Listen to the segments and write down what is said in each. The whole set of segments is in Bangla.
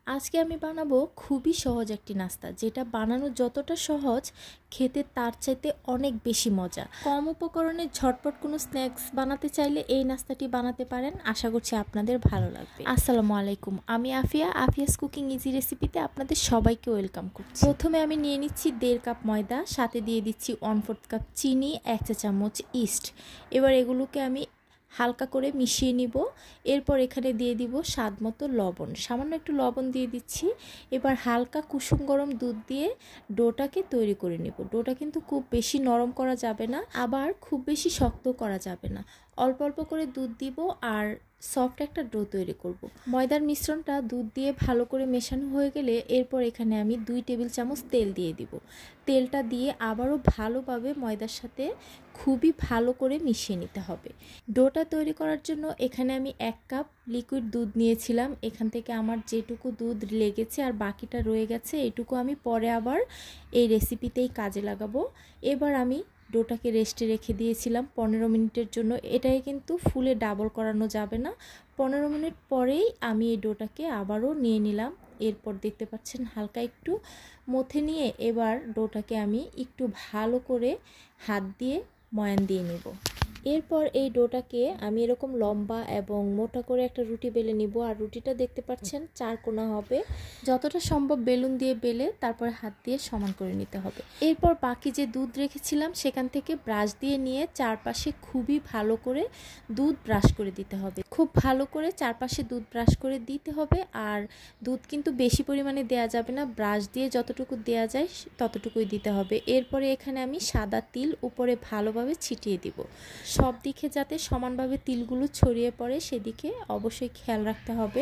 আজকে আমি বানাবো খুবই সহজ একটি নাস্তা, যেটা বানানো যতটা সহজ খেতে তার চাইতে অনেক বেশি মজা। কম উপকরণে ঝটপট কোনো স্ন্যাক্স বানাতে চাইলে এই নাস্তাটি বানাতে পারেন। আশা করছি আপনাদের ভালো লাগবে। আসসালামু আলাইকুম, আমি আফিয়াস কুকিং ইজি রেসিপিতে আপনাদের সবাইকে ওয়েলকাম করছি। প্রথমে আমি নিয়ে নিচ্ছি 1.5 কাপ ময়দা, সাথে দিয়ে দিচ্ছি 1/4 কাপ চিনি, 1 চা চামচ ইস্ট। এবার এগুলোকে আমি হালকা করে মিশিয়ে নিব। এরপর এখানে দিয়ে দিব স্বাদ মতো লবণ, সামান্য একটু লবণ দিয়ে দিচ্ছি। এবার হালকা কুসুম গরম দুধ দিয়ে ডোটাকে তৈরি করে নেব। ডোটা কিন্তু খুব বেশি নরম করা যাবে না, আবার খুব বেশি শক্ত করা যাবে না। অল্প অল্প করে দুধ দিব আর সফট একটা ডো তৈরি করব। ময়দার মিশ্রণটা দুধ দিয়ে ভালো করে মেশানো হয়ে গেলে এরপর এখানে আমি 2 টেবিল চামচ তেল দিয়ে দিব। তেলটা দিয়ে আবারও ভালোভাবে ময়দার সাথে খুবই ভালো করে মিশিয়ে নিতে হবে। ডোটা তৈরি করার জন্য এখানে আমি 1 কাপ লিকুইড দুধ নিয়েছিলাম। এখান থেকে আমার যেটুকু দুধ লেগেছে আর বাকিটা রয়ে গেছে, এটুকু আমি পরে আবার এই রেসিপিতেই কাজে লাগাবো। এবার আমি ডোটাকে রেস্টে রেখে দিয়েছিলাম 15 মিনিটের জন্য। এটাই কিন্তু ফুলে ডাবল করানো যাবে না। 15 মিনিট পরেই আমি এই ডোটাকে আবারও নিয়ে নিলাম। এরপর দেখতে পাচ্ছেন হালকা একটু মথে নিয়ে এবার ডোটাকে আমি একটু ভালো করে হাত দিয়ে ময়ান দিয়ে নেব। এরপর এই ডোটাকে আমি এরকম লম্বা এবং মোটা করে একটা রুটি বেলে নিব। আর রুটিটা দেখতে পাচ্ছেন 4 কোনা হবে। যতটা সম্ভব বেলুন দিয়ে বেলে তারপর হাত দিয়ে সমান করে নিতে হবে। এরপর বাকি যে দুধ রেখেছিলাম সেখান থেকে ব্রাশ দিয়ে নিয়ে চারপাশে খুবই ভালো করে দুধ ব্রাশ করে দিতে হবে। খুব ভালো করে চারপাশে দুধ ব্রাশ করে দিতে হবে। আর দুধ কিন্তু বেশি পরিমাণে দেয়া যাবে না, ব্রাশ দিয়ে যতটুকু দেয়া যায় ততটুকুই দিতে হবে। এরপরে এখানে আমি সাদা তিল উপরে ভালোভাবে ছিটিয়ে দিব। সব দিকে যাতে সমানভাবে তিলগুলো ছড়িয়ে পড়ে সেদিকে অবশ্যই খেয়াল রাখতে হবে।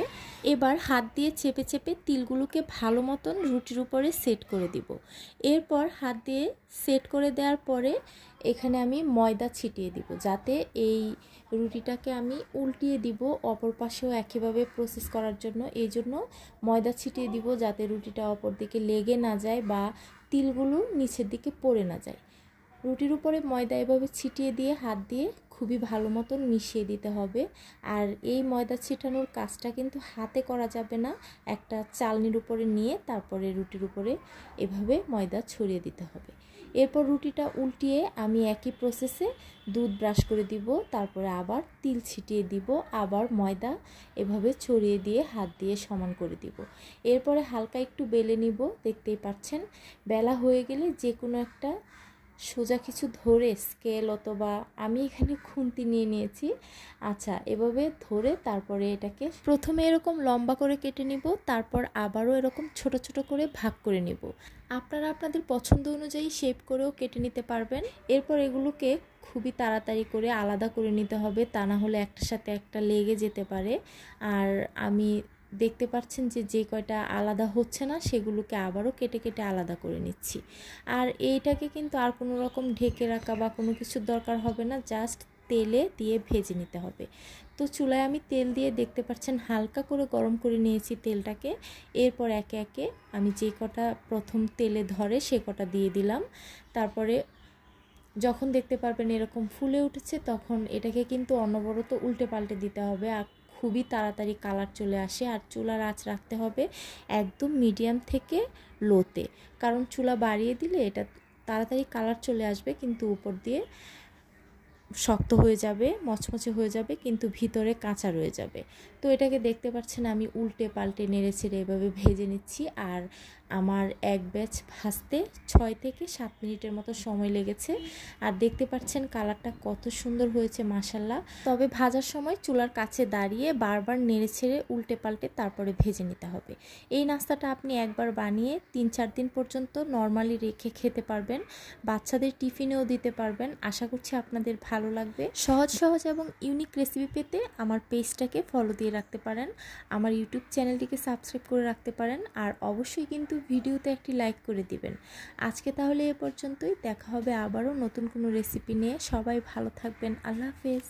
এবার হাত দিয়ে চেপে চেপে তিলগুলোকে ভালো মতন রুটির উপরে সেট করে দিব। এরপর হাত দিয়ে সেট করে দেওয়ার পরে এখানে আমি ময়দা ছিটিয়ে দিব, যাতে এই রুটিটাকে আমি উল্টিয়ে দিব অপর পাশেও একইভাবে প্রসেস করার জন্য। এই জন্য ময়দা ছিটিয়ে দিব যাতে রুটিটা অপর দিকে লেগে না যায় বা তিলগুলো নিচের দিকে পড়ে না যায়। রুটির উপরে ময়দা এভাবে ছিটিয়ে দিয়ে হাত দিয়ে খুবই ভালো মতন মিশিয়ে দিতে হবে। আর এই ময়দা ছিটানোর কাজটা কিন্তু হাতে করা যাবে না, একটা চালনির উপরে নিয়ে তারপরে রুটির উপরে এভাবে ময়দা ছড়িয়ে দিতে হবে। এরপর রুটিটা উল্টিয়ে আমি একই প্রসেসে দুধ ব্রাশ করে দিব, তারপরে আবার তিল ছিটিয়ে দিব, আবার ময়দা এভাবে ছড়িয়ে দিয়ে হাত দিয়ে সমান করে দিব। এরপরে হালকা একটু বেলে নিব। দেখতেই পাচ্ছেন বেলা হয়ে গেলে যে কোনো একটা সোজা কিছু ধরে স্কেল অথবা আমি এখানে খুন্তি নিয়ে নিয়েছি, আচ্ছা এভাবে ধরে তারপরে এটাকে প্রথমে এরকম লম্বা করে কেটে নিব, তারপর আবারও এরকম ছোট ছোট করে ভাগ করে নিব। আপনারা আপনাদের পছন্দ অনুযায়ী শেপ করেও কেটে নিতে পারবেন। এরপর এগুলোকে খুবই তাড়াতাড়ি করে আলাদা করে নিতে হবে, তা না হলে একটার সাথে একটা লেগে যেতে পারে। আর আমি দেখতে পাচ্ছেন যে কয়টা আলাদা হচ্ছে না সেগুলোকে আবারও কেটে কেটে আলাদা করে নিচ্ছি। আর এইটাকে কিন্তু আর কোনো রকম ঢেকে রাখা বা কোনো কিছুর দরকার হবে না, জাস্ট তেলে দিয়ে ভেজে নিতে হবে। তো চুলায় আমি তেল দিয়ে দেখতে পাচ্ছেন হালকা করে গরম করে নিয়েছি তেলটাকে। এরপর একে একে আমি যে কটা প্রথম তেলে ধরে সে কটা দিয়ে দিলাম। তারপরে যখন দেখতে পারবেন এরকম ফুলে উঠেছে তখন এটাকে কিন্তু অনবরত উল্টে পাল্টে দিতে হবে। আর খুবই তাড়াতাড়ি কালার চলে আসে। আর চুলার আঁচ রাখতে হবে একদম মিডিয়াম থেকে লোতে, কারণ চুলা বাড়িয়ে দিলে এটা তাড়াতাড়ি কালার চলে আসবে কিন্তু উপর দিয়ে শক্ত হয়ে যাবে, মচমচে হয়ে যাবে, কিন্তু ভিতরে কাঁচা রয়ে যাবে। তো এটাকে দেখতে পাচ্ছেন আমি উল্টে পাল্টে নেড়ে ছেড়ে এভাবে ভেজে নিচ্ছি। আর আমার এক ব্যাচ ভাজতে 6 থেকে 7 মিনিটের মতো সময় লেগেছে। আর দেখতে পাচ্ছেন কালারটা কত সুন্দর হয়েছে মাশাল্লাহ। তবে ভাজার সময় চুলার কাছে দাঁড়িয়ে বারবার নেড়ে ছেড়ে উল্টে পাল্টে তারপরে ভেজে নিতে হবে। এই নাস্তাটা আপনি একবার বানিয়ে 3-4 দিন পর্যন্ত নর্মালি রেখে খেতে পারবেন, বাচ্চাদের টিফিনেও দিতে পারবেন। আশা করছি আপনাদের ভালো লাগবে। সহজ সহজ এবং ইউনিক রেসিপি পেতে আমার পেজটাকে ফলো দিয়ে রাখতে পারেন, আমার ইউটিউব চ্যানেলটিকে সাবস্ক্রাইব করে রাখতে পারেন। আর অবশ্যই কিন্তু ভিডিওতে একটি লাইক করে দিবেন। আজকে তাহলে এ পর্যন্তই, দেখা হবে আবারও নতুন কোনো রেসিপি নিয়ে। সবাই ভালো থাকবেন, আল্লাহ হাফেজ।